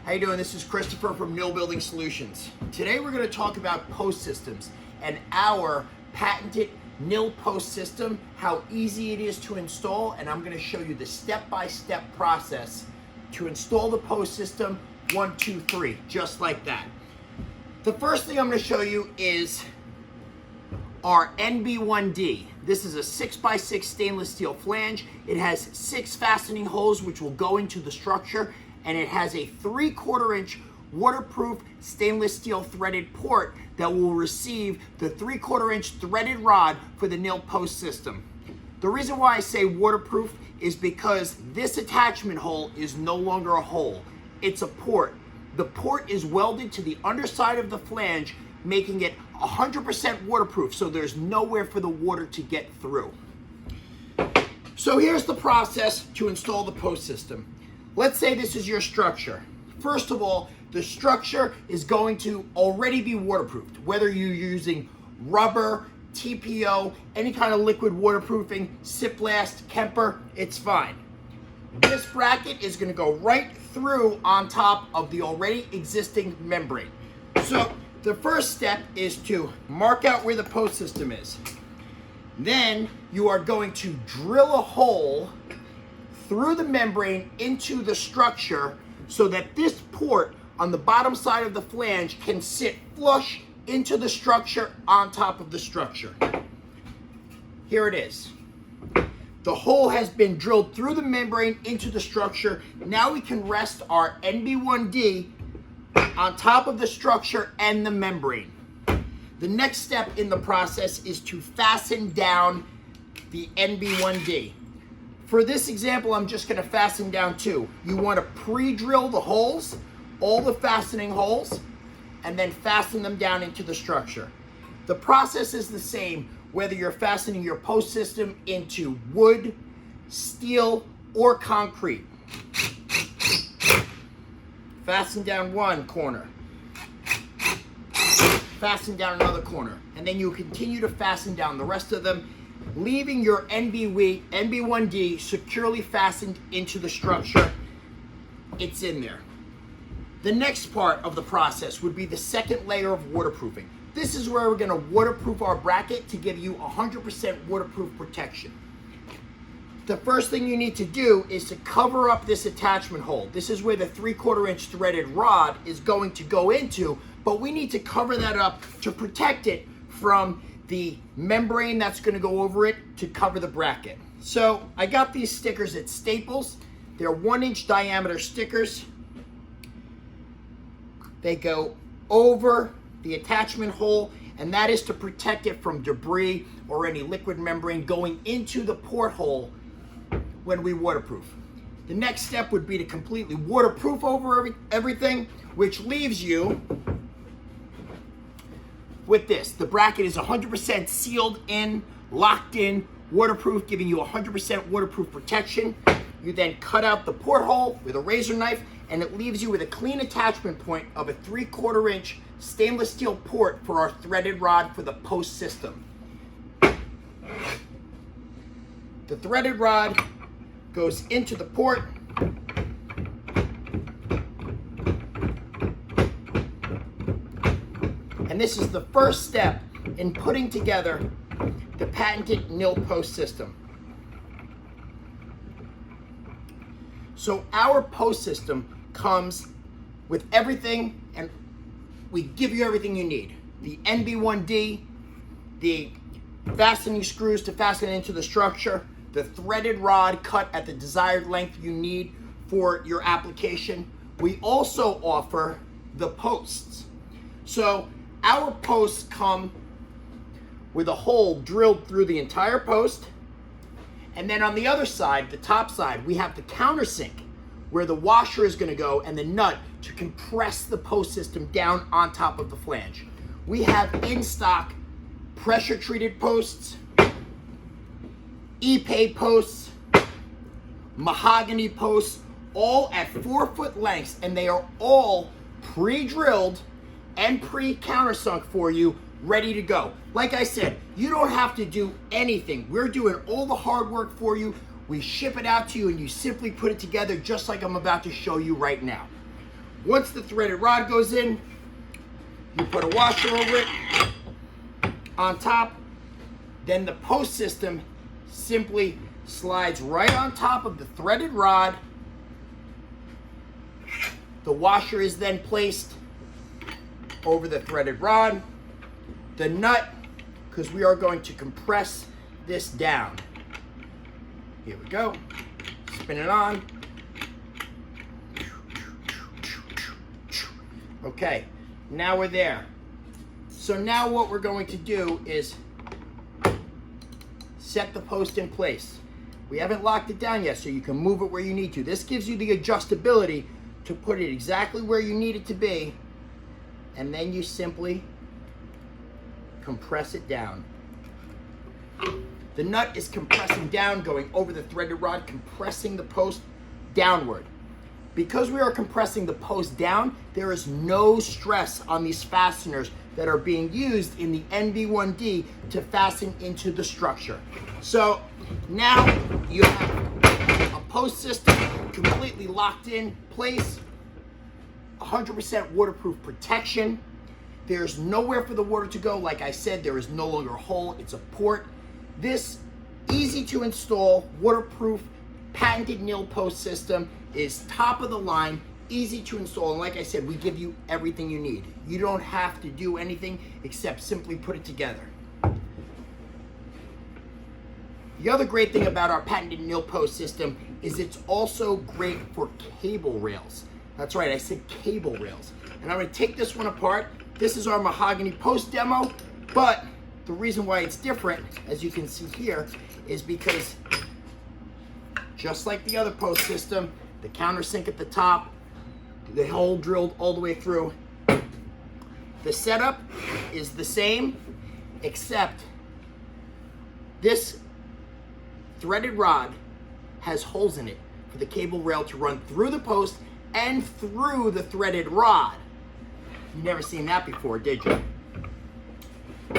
How you doing? This is Christopher from Mill Building Solutions. Today we're going to talk about post systems and our patented nil post system, how easy it is to install, and I'm going to show you the step-by-step process to install the post system 1, 2, 3, just like that. The first thing I'm going to show you is our NB1D. This is a 6x6 stainless steel flange. It has 6 fastening holes which will go into the structure, and it has a 3/4 inch waterproof stainless steel threaded port that will receive the 3/4 inch threaded rod for the nil post system. The reason why I say waterproof is because this attachment hole is no longer a hole, it's a port. The port is welded to the underside of the flange, making it 100% waterproof, so there's nowhere for the water to get through. So here's the process to install the post system. Let's say this is your structure. First of all, the structure is going to already be waterproofed, whether you're using rubber, TPO, any kind of liquid waterproofing, Siplast, Kemper, it's fine. This bracket is going to go right through on top of the already existing membrane. So the first step is to mark out where the post system is. Then you are going to drill a hole through the membrane into the structure so that this port on the bottom side of the flange can sit flush into the structure on top of the structure. Here it is. The hole has been drilled through the membrane into the structure. Now we can rest our NB1D on top of the structure and the membrane. The next step in the process is to fasten down the NB1D. For this example, I'm just going to fasten down 2. You want to pre-drill the holes, all the fastening holes, and then fasten them down into the structure. The process is the same whether you're fastening your post system into wood, steel, or concrete. Fasten down one corner, fasten down another corner, and then you continue to fasten down the rest of them, leaving your NB1D securely fastened into the structure. It's in there. The next part of the process would be the second layer of waterproofing. This is where we're going to waterproof our bracket to give you 100% waterproof protection. The first thing you need to do is to cover up this attachment hole. This is where the 3/4 inch threaded rod is going to go into, but we need to cover that up to protect it from the membrane that's going to go over it to cover the bracket. So I got these stickers at Staples. They're 1-inch diameter stickers. They go over the attachment hole, and that is to protect it from debris or any liquid membrane going into the porthole when we waterproof. The next step would be to completely waterproof over everything, which leaves you with this. The bracket is 100% sealed in, locked in, waterproof, giving you 100% waterproof protection. You then cut out the porthole with a razor knife, and it leaves you with a clean attachment point of a 3/4 inch stainless steel port for our threaded rod for the post system. The threaded rod goes into the port. And this is the first step in putting together the patented nil post system. So our post system comes with everything, and we give you everything you need. The NB1D, the fastening screws to fasten it into the structure, the threaded rod cut at the desired length you need for your application. We also offer the posts. So our posts come with a hole drilled through the entire post, and then on the other side, the top side, we have the countersink where the washer is going to go and the nut to compress the post system down on top of the flange. We have in stock pressure treated posts, E-pay posts, Mahogany posts, all at 4-foot lengths, and they are all pre-drilled and pre-countersunk for you, ready to go. Like I said, you don't have to do anything. We're doing all the hard work for you. We ship it out to you, and you simply put it together just like I'm about to show you right now. Once the threaded rod goes in, you put a washer over it on top. Then the post system simply slides right on top of the threaded rod. The washer is then placed over the threaded rod. The nut, because we are going to compress this down. Here we go. Spin it on. Okay, now we're there. So now what we're going to do is set the post in place. We haven't locked it down yet, so you can move it where you need to. This gives you the adjustability to put it exactly where you need it to be, and then you simply compress it down. The nut is compressing down, going over the threaded rod, compressing the post downward. Because we are compressing the post down, there is no stress on these fasteners that are being used in the NB1D to fasten into the structure. So now you have a post system completely locked in place, 100% waterproof protection. There's nowhere for the water to go. Like I said, there is no longer a hole, it's a port. This easy to install, waterproof, patented nil post system is top of the line, easy to install, and like I said, we give you everything you need. You don't have to do anything except simply put it together. The other great thing about our patented nil post system is it's also great for cable rails. That's right, I said cable rails. And I'm going to take this one apart. This is our Mahogany post demo, but the reason why it's different, as you can see here, is because just like the other post system, the countersink at the top, the hole drilled all the way through. The setup is the same, except this threaded rod has holes in it for the cable rail to run through the post and through the threaded rod. You've never seen that before, did you?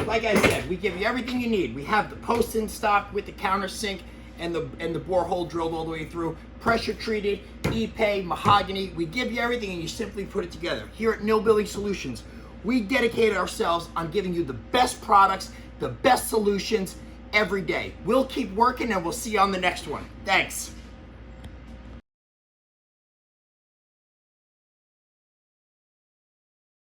Like I said, we give you everything you need. We have the post in stock with the countersink and the borehole drilled all the way through, pressure treated, Ipe, Mahogany. We give you everything and you simply put it together. Here at Nil Building Solutions, we dedicate ourselves on giving you the best products, the best solutions every day. We'll keep working and we'll see you on the next one. Thanks.